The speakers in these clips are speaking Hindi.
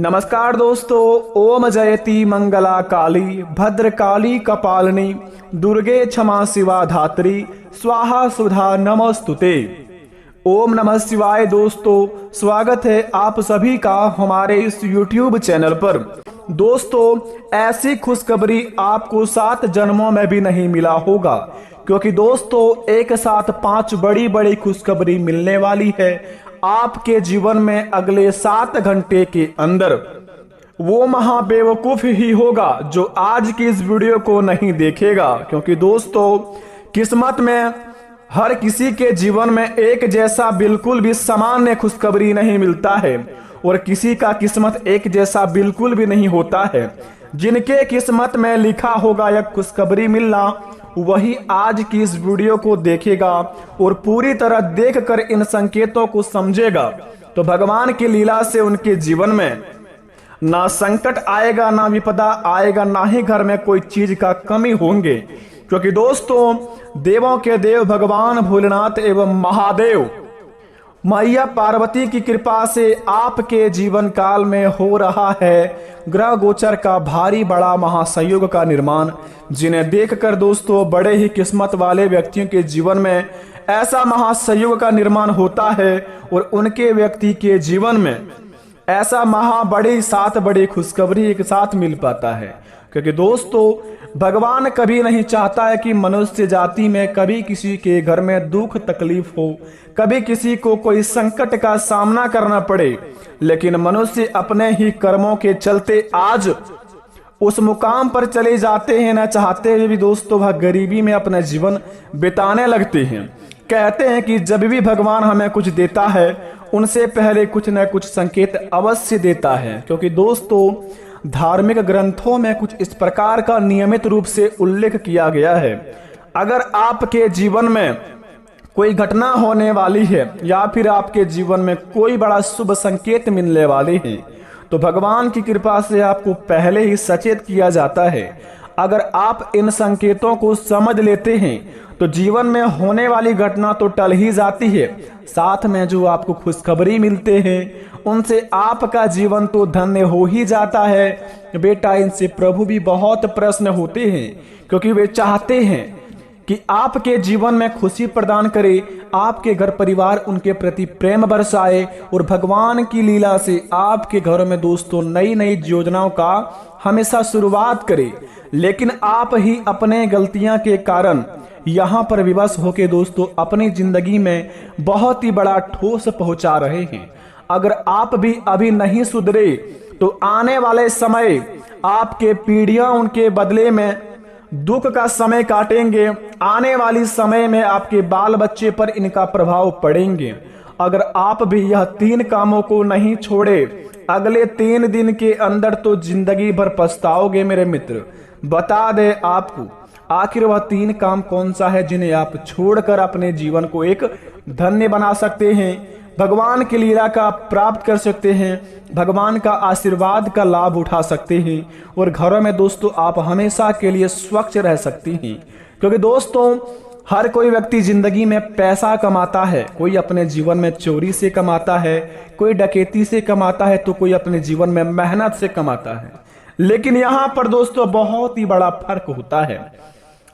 नमस्कार दोस्तों। ओम जयति मंगला काली भद्रकाली कपालिनी दुर्गे क्षमा शिवा धात्री स्वाहा सुधा नमस्तुते। ओम नमः शिवाय। दोस्तों, स्वागत है आप सभी का हमारे इस YouTube चैनल पर। दोस्तों, ऐसी खुशखबरी आपको 7 जन्मों में भी नहीं मिला होगा, क्योंकि दोस्तों एक साथ 5 बड़ी बड़ी खुशखबरी मिलने वाली है आपके जीवन में अगले 7 घंटे के अंदर। वो महाबेवकूफ ही होगा जो आज की इस वीडियो को नहीं देखेगा, क्योंकि दोस्तों किस्मत में हर किसी के जीवन में एक जैसा बिल्कुल भी सामान्य खुशखबरी नहीं मिलता है और किसी का किस्मत एक जैसा बिल्कुल भी नहीं होता है। जिनके किस्मत में लिखा होगा यह खुशखबरी मिलना, वही आज की इस वीडियो को देखेगा और पूरी तरह देखकर इन संकेतों को समझेगा, तो भगवान की लीला से उनके जीवन में ना संकट आएगा, ना विपदा आएगा, ना ही घर में कोई चीज का कमी होंगे। क्योंकि दोस्तों देवों के देव भगवान भोलेनाथ एवं महादेव मैया पार्वती की कृपा से आपके जीवन काल में हो रहा है ग्रह गोचर का भारी बड़ा महासंयोग का निर्माण, जिन्हें देखकर दोस्तों बड़े ही किस्मत वाले व्यक्तियों के जीवन में ऐसा महासंयोग का निर्माण होता है और उनके व्यक्ति के जीवन में ऐसा बड़ी 7 बड़ी खुशखबरी एक साथ मिल पाता है। क्योंकि दोस्तों भगवान कभी नहीं चाहता है कि मनुष्य जाति में कभी किसी के घर में दुख तकलीफ हो, कभी किसी को कोई संकट का सामना करना पड़े, लेकिन मनुष्य अपने ही कर्मों के चलते आज उस मुकाम पर चले जाते हैं। न चाहते हुए भी दोस्तों वह गरीबी में अपना जीवन बिताने लगते हैं। कहते हैं कि जब भी भगवान हमें कुछ देता है उनसे पहले कुछ न कुछ संकेत अवश्य देता है। क्योंकि दोस्तों धार्मिक ग्रंथों में कुछ इस प्रकार का नियमित रूप से उल्लेख किया गया है। अगर आपके जीवन में कोई घटना होने वाली है या फिर आपके जीवन में कोई बड़ा शुभ संकेत मिलने वाले हैं, तो भगवान की कृपा से आपको पहले ही सचेत किया जाता है। अगर आप इन संकेतों को समझ लेते हैं तो जीवन में होने वाली घटना तो टल ही जाती है, साथ में जो आपको खुशखबरी मिलते हैं उनसे आपका जीवन तो धन्य हो ही जाता है। बेटा, इनसे प्रभु भी बहुत प्रसन्न होते हैं, क्योंकि वे चाहते हैं कि आपके जीवन में खुशी प्रदान करे, आपके घर परिवार उनके प्रति प्रेम बरसाए और भगवान की लीला से आपके घरों में दोस्तों नई नई योजनाओं का हमेशा शुरुआत करे। लेकिन आप ही अपने गलतियां के कारण यहाँ पर विवश होके दोस्तों अपनी जिंदगी में बहुत ही बड़ा ठोस पहुंचा रहे हैं। अगर आप भी अभी नहीं सुधरे तो आने वाले समय आपके पीढ़ियां उनके बदले में दुख का समय काटेंगे। आने वाली समय में आपके बाल बच्चे पर इनका प्रभाव पड़ेंगे। अगर आप भी यह 3 कामों को नहीं छोड़े अगले 3 दिन के अंदर तो जिंदगी भर पछताओगे मेरे मित्र। बता दे आपको आखिर वह 3 काम कौन सा है जिन्हें आप छोड़कर अपने जीवन को एक धन्य बना सकते हैं, भगवान की लीला का प्राप्त कर सकते हैं, भगवान का आशीर्वाद का लाभ उठा सकते हैं और घरों में दोस्तों आप हमेशा के लिए स्वच्छ रह सकती हैं। क्योंकि दोस्तों हर कोई व्यक्ति जिंदगी में पैसा कमाता है, कोई अपने जीवन में चोरी से कमाता है, कोई डकैती से कमाता है, तो कोई अपने जीवन में मेहनत से कमाता है। लेकिन यहाँ पर दोस्तों बहुत ही बड़ा फर्क होता है।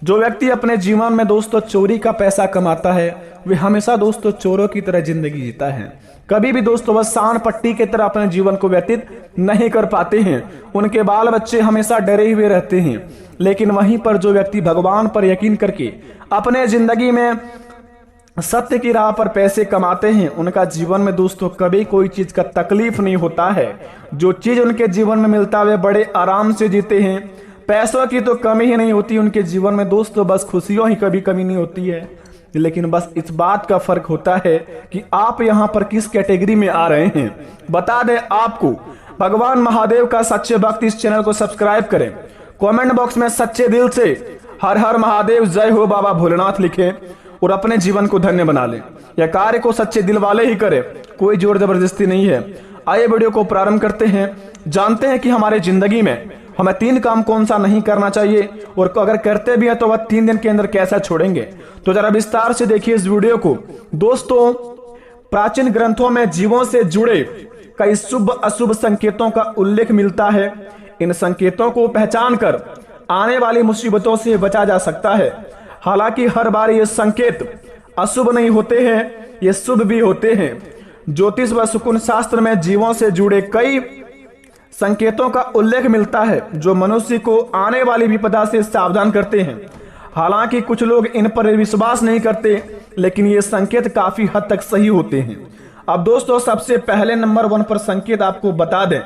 जो व्यक्ति अपने जीवन में दोस्तों चोरी का पैसा कमाता है वे हमेशा दोस्तों चोरों की तरह जिंदगी जीता है। कभी भी दोस्तों बस सान पट्टी की तरह अपने जीवन को व्यतीत नहीं कर पाते हैं। उनके बाल बच्चे हमेशा डरे हुए रहते हैं। लेकिन वहीं पर जो व्यक्ति भगवान पर यकीन करके अपने जिंदगी में सत्य की राह पर पैसे कमाते हैं, उनका जीवन में दोस्तों कभी कोई चीज का तकलीफ नहीं होता है। जो चीज उनके जीवन में मिलता है वे बड़े आराम से जीते हैं। पैसों की तो कमी ही नहीं होती उनके जीवन में दोस्तों, बस खुशियों ही कभी कमी नहीं होती है। लेकिन बस इस बात का फर्क होता है कि आप यहाँ पर किस कैटेगरी में आ रहे हैं। बता दें आपको, भगवान महादेव का सच्चे भक्त इस चैनल को सब्सक्राइब करें, कमेंट बॉक्स में सच्चे दिल से हर हर महादेव जय हो बाबा भोलेनाथ लिखें और अपने जीवन को धन्य बना लें। यह कार्य को सच्चे दिल वाले ही करें, कोई जोर जबरदस्ती नहीं है। आइए वीडियो को प्रारंभ करते हैं। जानते हैं कि हमारे जिंदगी में हमें 3 काम कौन सा नहीं करना चाहिए और अगर करते भी हैं तो वह 3 दिन के अंदर कैसा छोड़ेंगे। तो जरा विस्तार से देखिए इस वीडियो को। दोस्तों प्राचीन ग्रंथों में जीवों से जुड़े कई शुभ अशुभ संकेतों का उल्लेख मिलता है। इन संकेतों को पहचान कर आने वाली मुसीबतों से बचा जा सकता है। हालांकि हर बार ये संकेत अशुभ नहीं होते हैं, ये शुभ भी होते हैं। ज्योतिष व शकुन शास्त्र में जीवों से जुड़े कई संकेतों का उल्लेख मिलता है जो मनुष्य को आने वाली विपदा से सावधान करते हैं। हालांकि कुछ लोग इन पर विश्वास नहीं करते, लेकिन ये संकेत काफी हद तक सही होते हैं। अब दोस्तों, सबसे पहले नंबर 1 पर संकेत आपको बता दें,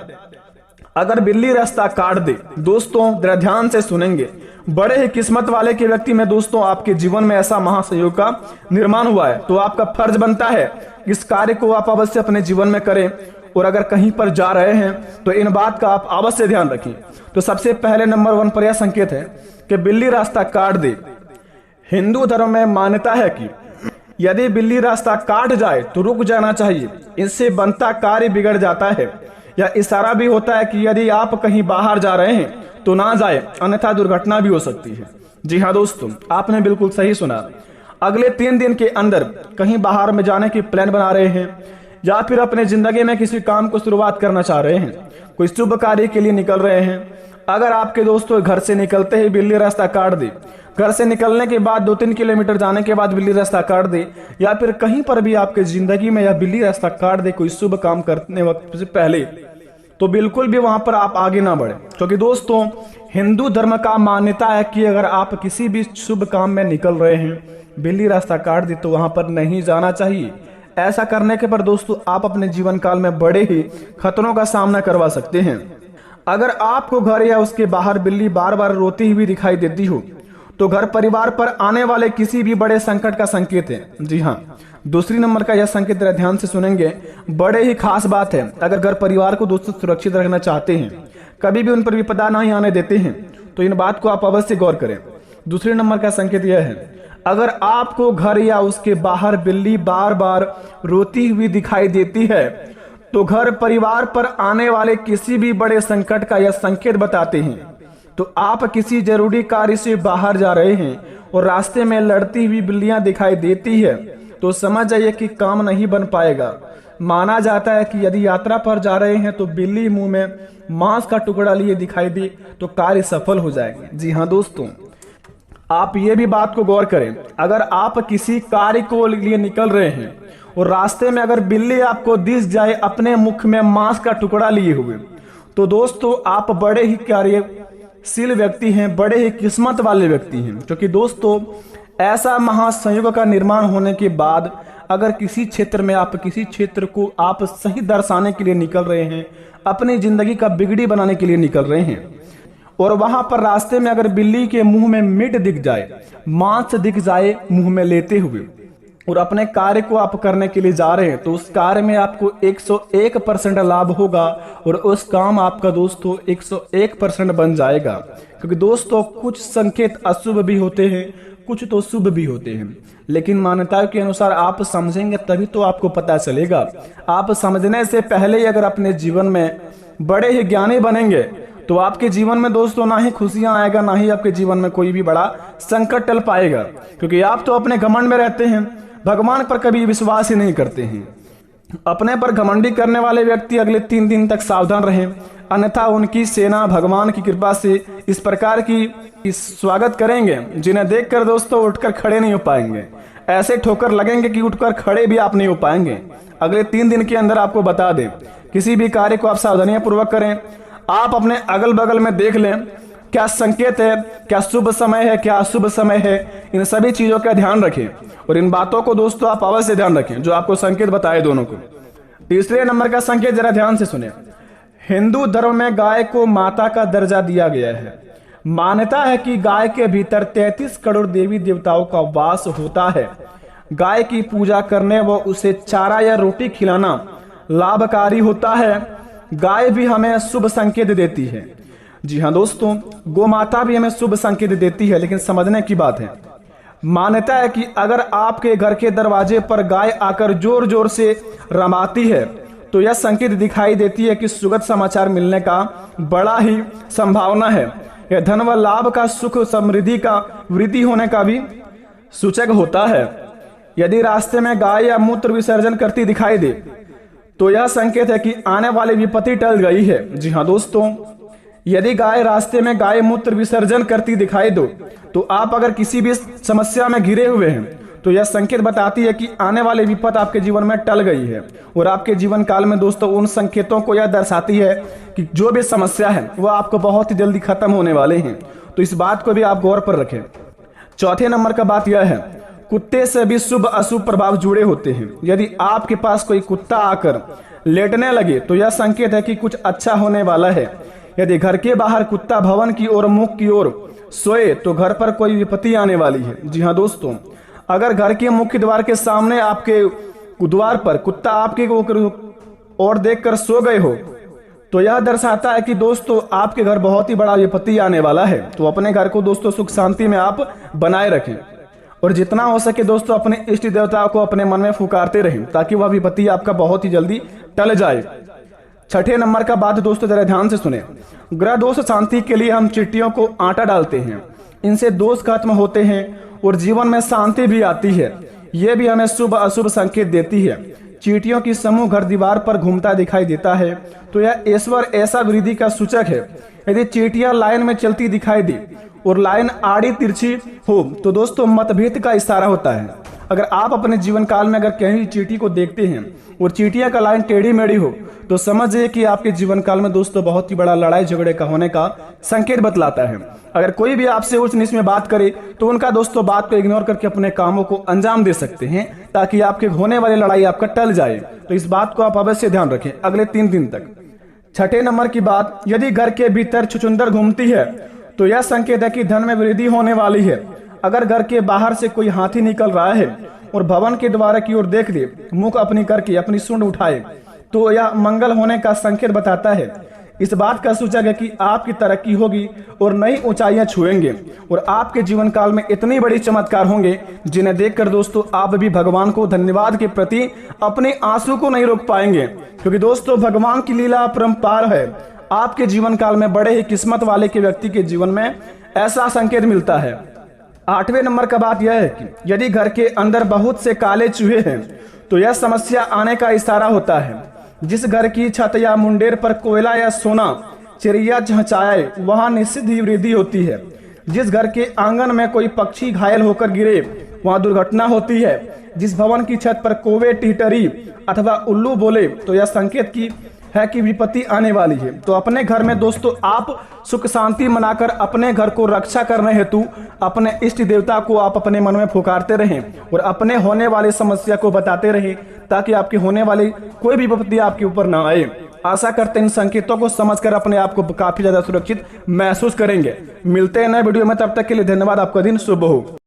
अगर बिल्ली रास्ता काट दे, दोस्तों जरा ध्यान से सुनेंगे, बड़े ही किस्मत वाले के व्यक्ति में दोस्तों आपके जीवन में ऐसा महासंयोग का निर्माण हुआ है, तो आपका फर्ज बनता है इस कार्य को आप अवश्य अपने जीवन में करें। और अगर कहीं पर जा रहे हैं तो इन बात का आप अवश्य ध्यान रखें। तो सबसे पहले नंबर 1 पर यह संकेत है कि बिल्ली रास्ता काट दे। हिंदू धर्म में मान्यता है कि यदि बिल्ली रास्ता काट जाए तो रुक जाना चाहिए, इससे बनता कार्य बिगड़ जाता है। यह इशारा भी होता है कि यदि आप कहीं बाहर जा रहे हैं तो ना जाए, अन्यथा दुर्घटना भी हो सकती है। जी हाँ दोस्तों, आपने बिल्कुल सही सुना। अगले 3 दिन के अंदर कहीं बाहर में जाने की प्लान बना रहे हैं या फिर अपने जिंदगी में किसी काम को शुरुआत करना चाह रहे हैं, कोई शुभ कार्य के लिए निकल रहे हैं। अगर आपके दोस्तों घर से निकलते ही बिल्ली रास्ता काट दे, घर से निकलने के बाद 2-3 किलोमीटर जाने के बाद बिल्ली रास्ता काट दे, या फिर कहीं पर भी आपके जिंदगी में यह बिल्ली रास्ता काट दे कोई शुभ काम करने वक्त से पहले, तो बिल्कुल भी वहां पर आप आगे ना बढ़े। क्योंकि दोस्तों हिंदू धर्म का मान्यता है कि अगर आप किसी भी शुभ काम में निकल रहे हैं, बिल्ली रास्ता काट दी तो वहां पर नहीं जाना चाहिए। ऐसा करने के पर दोस्तों आप अपने जीवन काल में बड़े ही खतरों का सामना करवा सकते हैं। अगर आपको घर या उसके बाहर बिल्ली बार बार रोती हुई दिखाई देती हो तो घर परिवार पर आने वाले किसी भी बड़े संकट का संकेत है। जी हाँ, दूसरी नंबर का यह संकेत जरा ध्यान से सुनेंगे, बड़े ही खास बात है। अगर घर परिवार को दोस्तों सुरक्षित रखना चाहते हैं, कभी भी उन पर विपदा नहीं आने देते हैं, तो इन बात को आप अवश्य गौर करें। दूसरे नंबर का संकेत यह है, अगर आपको घर या उसके बाहर बिल्ली बार बार रोती हुई दिखाई देती है तो घर परिवार पर आने वाले किसी भी बड़े संकट का यह संकेत बताते हैं। तो आप किसी जरूरी कार्य से बाहर जा रहे हैं और रास्ते में लड़ती हुई बिल्लियां दिखाई देती है तो समझ जाइए कि काम नहीं बन पाएगा। माना जाता है कि यदि यात्रा पर जा रहे हैं तो बिल्ली मुंह में मांस का टुकड़ा लिए दिखाई दे तो कार्य सफल हो जाएंगे। जी हाँ दोस्तों, आप ये भी बात को गौर करें, अगर आप किसी कार्य को लिए निकल रहे हैं और रास्ते में अगर बिल्ली आपको दिख जाए अपने मुख में मांस का टुकड़ा लिए हुए, तो दोस्तों आप बड़े ही कार्यशील व्यक्ति हैं, बड़े ही किस्मत वाले व्यक्ति हैं। क्योंकि दोस्तों ऐसा महासंयोग का निर्माण होने के बाद अगर किसी क्षेत्र में आप किसी क्षेत्र को आप सही दर्शाने के लिए निकल रहे हैं, अपनी जिंदगी का बिगड़ी बनाने के लिए निकल रहे हैं, और वहां पर रास्ते में अगर बिल्ली के मुंह में मीट दिख जाए, मांस दिख जाए मुंह में लेते हुए, और अपने कार्य को आप करने के लिए जा रहे हैं, तो उस कार्य में आपको 101% लाभ होगा और उस काम आपका दोस्तों 101% बन जाएगा। क्योंकि दोस्तों कुछ संकेत अशुभ भी होते हैं, कुछ तो शुभ भी होते हैं, लेकिन मान्यताओं के अनुसार आप समझेंगे तभी तो आपको पता चलेगा। आप समझने से पहले ही अगर अपने जीवन में बड़े ही ज्ञानी बनेंगे तो आपके जीवन में दोस्तों ना ही खुशियां आएगा, ना ही आपके जीवन में कोई भी बड़ा संकट टल पाएगा। क्योंकि आप तो अपने घमंड में रहते हैं, भगवान पर कभी विश्वास ही नहीं करते हैं। अपने पर घमंडी करने वाले व्यक्ति अगले 3 दिन तक सावधान रहें, अन्यथा उनकी सेना भगवान की कृपा से इस प्रकार की स्वागत करेंगे जिन्हें देखकर दोस्तों उठकर खड़े नहीं हो पाएंगे। ऐसे ठोकर लगेंगे कि उठकर खड़े भी आप नहीं हो पाएंगे। अगले 3 दिन के अंदर आपको बता दें, किसी भी कार्य को आप सावधानियां पूर्वक करें। आप अपने अगल बगल में देख लें क्या संकेत है, क्या शुभ समय है, क्या अशुभ समय है, इन सभी चीजों का ध्यान रखें और इन बातों को दोस्तों आप अवश्य ध्यान रखें जो आपको संकेत बताए दोनों को। तीसरे नंबर का संकेत जरा ध्यान से सुने, हिंदू धर्म में गाय को माता का दर्जा दिया गया है। मान्यता है कि गाय के भीतर 33 करोड़ देवी देवताओं का वास होता है। गाय की पूजा करने व उसे चारा या रोटी खिलाना लाभकारी होता है। गाय भी हमें शुभ संकेत देती है। जी हाँ दोस्तों, गौ माता भी हमें शुभ संकेत देती है, लेकिन समझने की बात है, मान्यता है कि अगर आपके घर के दरवाजे पर गाय आकर जोर जोर से रमाती है तो यह संकेत दिखाई देती है कि सुखद समाचार मिलने का बड़ा ही संभावना है। यह धन व लाभ का, सुख समृद्धि का, वृद्धि होने का भी सूचक होता है। यदि रास्ते में गाय या मूत्र विसर्जन करती दिखाई दे तो यह संकेत है कि आने वाली विपत्ति टल गई है। जी हाँ दोस्तों, यदि गाय रास्ते में गाय मूत्र विसर्जन करती दिखाई दो तो आप अगर किसी भी समस्या में घिरे हुए हैं तो यह संकेत बताती है कि आने वाली विपत आपके जीवन में टल गई है। और आपके जीवन काल में दोस्तों उन संकेतों को यह दर्शाती है कि जो भी समस्या है वह आपको बहुत ही जल्दी खत्म होने वाले हैं। तो इस बात को भी आप गौर पर रखें। चौथे नंबर का बात यह है, कुत्ते से भी शुभ अशुभ प्रभाव जुड़े होते हैं। यदि आपके पास कोई कुत्ता आकर लेटने लगे तो यह संकेत है कि कुछ अच्छा होने वाला है। यदि घर के बाहर कुत्ता भवन की ओर मुख की ओर सोए तो घर पर कोई विपत्ति आने वाली है। जी हाँ दोस्तों, अगर घर के मुख्य द्वार के सामने आपके द्वार पर कुत्ता आपके ओर देखकर सो गए हो तो यह दर्शाता है कि दोस्तों आपके घर बहुत ही बड़ा विपत्ति आने वाला है। तो अपने घर को दोस्तों सुख शांति में आप बनाए रखें और जितना हो सके दोस्तों अपने इष्ट देवता को अपने मन में पुकारते रहें ताकि वह विपत्ति आपका बहुत ही जल्दी टल जाए। छठे नंबर का बात दोस्तों जरा ध्यान से सुने। ग्रह दोष शांति के लिए हम चींटियों को आटा डालते हैं, इनसे दोष खत्म होते हैं और जीवन में शांति भी आती है। ये भी हमें शुभ अशुभ संकेत देती है। चींटियों की समूह घर दीवार पर घूमता दिखाई देता है तो यह ईश्वर ऐसा वृद्धि का सूचक है। यदि चींटियां लाइन में चलती दिखाई दे और लाइन आड़ी तिरछी हो तो दोस्तों मतभेद का इशारा होता है। अगर आप अपने जीवन काल में अगर कहीं चींटी को देखते हैं और चींटियां का लाइन टेढ़ी मेढ़ी हो तो समझिए कि आपके जीवन काल में दोस्तों बहुत ही बड़ा लड़ाई झगड़े का होने का संकेत बतलाता है। अगर कोई भी आपसे उच्च नीच में बात करे तो उनका दोस्तों बात को इग्नोर करके अपने कामों को अंजाम दे सकते हैं ताकि आपके होने वाली लड़ाई आपका टल जाए। तो इस बात को आप अवश्य ध्यान रखें अगले 3 दिन तक। छठे नंबर की बात, यदि घर के भीतर छुछुंदर घूमती है तो यह संकेत है कि धन में वृद्धि होने वाली है। अगर घर के बाहर से कोई हाथी निकल रहा है और भवन के द्वार की ओर देख दे, मुख अपनी करके अपनी सूंड उठाए तो यह मंगल होने का संकेत बताता है। इस बात का सूचक है कि आपकी तरक्की होगी और नई ऊंचाइयां छुएंगे और आपके जीवन काल में इतनी बड़ी चमत्कार होंगे जिन्हें देखकर दोस्तों आप भी भगवान को धन्यवाद के प्रति अपने आंसू को नहीं रोक पाएंगे, क्योंकि दोस्तों भगवान की लीला अपरंपार है। आपके जीवन काल में बड़े ही किस्मत वाले के व्यक्ति के जीवन में ऐसा संकेत मिलता है। 8वें नंबर का बात यह है कि यदि घर के अंदर बहुत से काले चूहे हैं तो यह समस्या आने का इशारा होता है। जिस घर की छत या मुंडेर पर कोयला या सोना चिड़िया चहचहाए वहां निश्चित ही वृद्धि होती है। जिस घर के आंगन में कोई पक्षी घायल होकर गिरे वहां दुर्घटना होती है। जिस भवन की छत पर कौवे टिटरी अथवा उल्लू बोले तो यह संकेत की है कि विपत्ति आने वाली है। तो अपने घर में दोस्तों आप सुख शांति मनाकर अपने घर को रक्षा करने हेतु अपने इष्ट देवता को आप अपने मन में पुकारते रहें और अपने होने वाली समस्या को बताते रहें ताकि आपके होने वाली कोई भी विपत्ति आपके ऊपर ना आए। आशा करते हैं इन संकेतों को समझकर अपने आप को काफी ज्यादा सुरक्षित महसूस करेंगे। मिलते हैं नए वीडियो में, तब तक के लिए धन्यवाद। आपका दिन शुभ हो।